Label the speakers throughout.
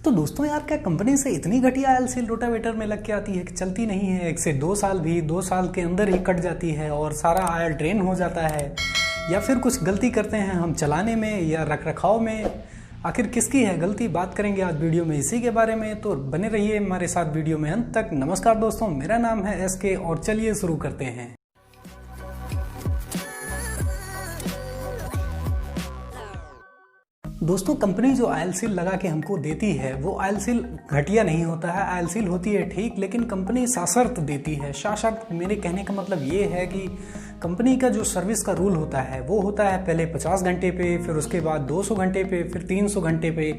Speaker 1: तो दोस्तों यार, क्या कंपनी से इतनी घटिया एलसील रोटावेटर में लग के आती है कि चलती नहीं है। 1 से 2 साल भी 2 साल के अंदर ही कट जाती है और सारा आयल ड्रेन हो जाता है, या फिर कुछ गलती करते हैं हम चलाने में या रख रखाव में। आखिर किसकी है गलती, बात करेंगे आज वीडियो में इसी के बारे में। तो बने रहिए हमारे साथ वीडियो में अंत तक। नमस्कार दोस्तों, मेरा नाम है एसके और चलिए शुरू करते हैं। दोस्तों, कंपनी जो आयल सील लगा के हमको देती है वो आयल सील घटिया नहीं होता है। आयल सील होती है ठीक, लेकिन कंपनी साशर्त देती है। साशर्त मेरे कहने का मतलब ये है कि कंपनी का जो सर्विस का रूल होता है वो होता है पहले 50 घंटे पे, फिर उसके बाद 200 घंटे पे, फिर 300 घंटे पे।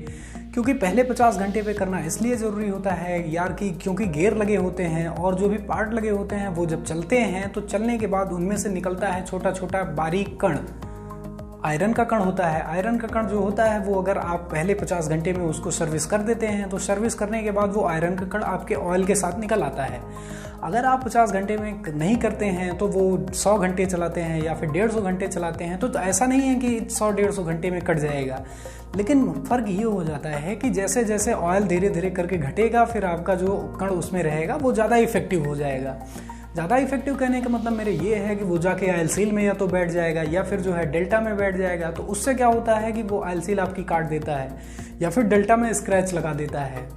Speaker 1: क्योंकि पहले 50 घंटे पे करना इसलिए ज़रूरी होता है यार कि क्योंकि गेयर लगे होते हैं और जो भी पार्ट लगे होते हैं वो जब चलते हैं तो चलने के बाद उनमें से निकलता है छोटा छोटा बारीक कण। आयरन का कण होता है। आयरन का कण जो होता है वो अगर आप पहले 50 घंटे में उसको सर्विस कर देते हैं तो सर्विस करने के बाद वो आयरन का कण आपके ऑयल के साथ निकल आता है। अगर आप 50 घंटे में नहीं करते हैं तो वो 100 घंटे चलाते हैं या फिर 150 घंटे चलाते हैं तो ऐसा नहीं है कि 100-150 घंटे में कट जाएगा। लेकिन फ़र्क ये हो जाता है कि जैसे जैसे ऑयल धीरे धीरे करके घटेगा फिर आपका जो कण उसमें रहेगा वो ज़्यादा इफेक्टिव हो जाएगा। ज़्यादा इफेक्टिव कहने का मतलब मेरे ये है कि वो जाके आयल सील में या तो बैठ जाएगा या फिर जो है डेल्टा में बैठ जाएगा। तो उससे क्या होता है कि वो आयल सील आपकी काट देता है या फिर डेल्टा में स्क्रैच लगा देता है।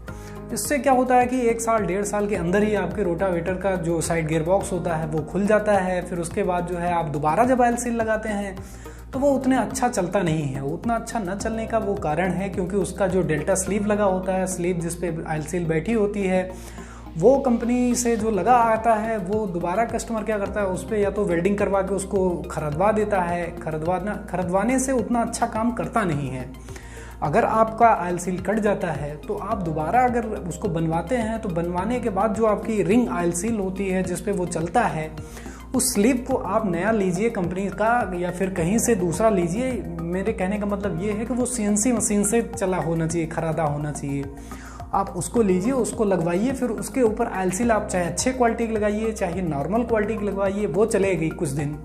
Speaker 1: इससे क्या होता है कि 1 साल 1.5 साल के अंदर ही आपके रोटावेटर का जो साइड गियर बॉक्स होता है वो खुल जाता है। फिर उसके बाद जो है आप दोबारा जब आयल सील लगाते हैं तो वो उतने अच्छा चलता नहीं है। उतना अच्छा न चलने का वो कारण है क्योंकि उसका जो डेल्टा स्लीव लगा होता है, स्लीव जिस पे आयल सील बैठी होती है, वो कंपनी से जो लगा आता है वो दोबारा कस्टमर क्या करता है उस पर या तो वेल्डिंग करवा के उसको खरीदवा देता है। खरीदवाने से उतना अच्छा काम करता नहीं है। अगर आपका आयल सील कट जाता है तो आप दोबारा अगर उसको बनवाते हैं तो बनवाने के बाद जो आपकी रिंग आयल सील होती है जिस पे वो चलता है, उस स्लीव को आप नया लीजिए कंपनी का या फिर कहीं से दूसरा लीजिए। मेरे कहने का मतलब ये है कि वो सीएनसी मशीन से चला होना चाहिए, खरीदा होना चाहिए। आप उसको लीजिए, उसको लगवाइए, फिर उसके ऊपर आयल सील आप चाहे अच्छे क्वालिटी की लगाइए चाहे नॉर्मल क्वालिटी की लगवाइए, वो चलेगी कुछ दिन।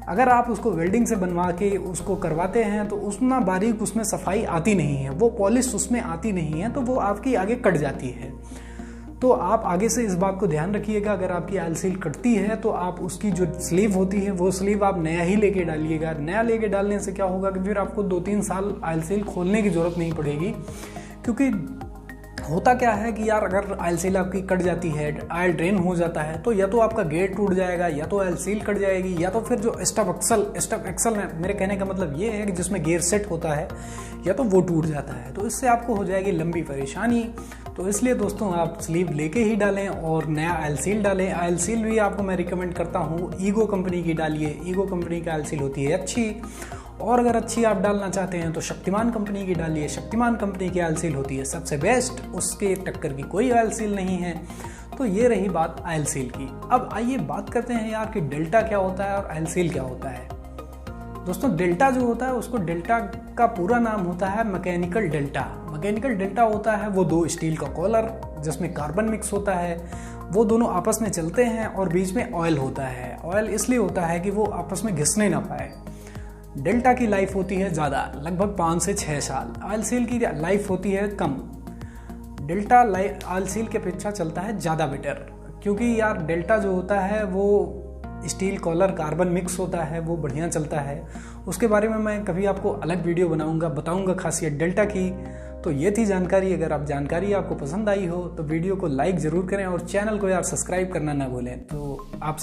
Speaker 1: अगर आप उसको वेल्डिंग से बनवा के उसको करवाते हैं तो उतना बारीक उसमें सफाई आती नहीं है, वो पॉलिश उसमें आती नहीं है, तो वो आपकी आगे कट जाती है। तो आप आगे से इस बात को ध्यान रखिएगा, अगर आपकी आयल सील कटती है तो आप उसकी जो स्लीव होती है वो स्लीव आप नया ही लेके डालिएगा। नया लेके डालने से क्या होगा कि फिर आपको 2-3 साल आयल सील खोलने की ज़रूरत नहीं पड़ेगी। क्योंकि होता क्या है कि यार अगर आयल सील आपकी कट जाती है, आयल ड्रेन हो जाता है, तो या तो आपका गेट टूट जाएगा या तो आयल सील कट जाएगी या तो फिर जो स्टब एक्सल है, मेरे कहने का मतलब ये है कि जिसमें गियर सेट होता है, या तो वो टूट जाता है। तो इससे आपको हो जाएगी लंबी परेशानी। तो इसलिए दोस्तों आप स्लीव लेके ही डालें और नया आयल सील डालें। आयल सील भी आपको मैं रिकमेंड करता हूँ ईगो कंपनी की डालिए। ईगो कंपनी की आयल सील होती है अच्छी, और अगर अच्छी आप डालना चाहते हैं तो शक्तिमान कंपनी की डालिए। शक्तिमान कंपनी की आयल सील होती है सबसे बेस्ट, उसके टक्कर की कोई आयल सील नहीं है। तो ये रही बात आयल सील की। अब आइए बात करते हैं यार कि डेल्टा क्या होता है और आयल सील क्या होता है। दोस्तों, डेल्टा जो होता है उसको डेल्टा का पूरा नाम होता है मैकेनिकल डेल्टा। मैकेनिकल डेल्टा होता है वो 2 स्टील का कॉलर जिसमें कार्बन मिक्स होता है, वो दोनों आपस में चलते हैं और बीच में ऑयल होता है। ऑयल इसलिए होता है कि वो आपस में घिसने ना पाए। डेल्टा की लाइफ होती है ज़्यादा, लगभग 5 से 6 साल। आयल सील की लाइफ होती है कम। डेल्टा आयल सील के अपेक्षा चलता है ज़्यादा बेटर, क्योंकि यार डेल्टा जो होता है वो स्टील कॉलर कार्बन मिक्स होता है, वो बढ़िया चलता है। उसके बारे में मैं कभी आपको अलग वीडियो बताऊंगा खासियत डेल्टा की। तो ये थी जानकारी। अगर आप जानकारी आपको पसंद आई हो तो वीडियो को लाइक ज़रूर करें और चैनल को यार सब्सक्राइब करना ना भूलें। तो आप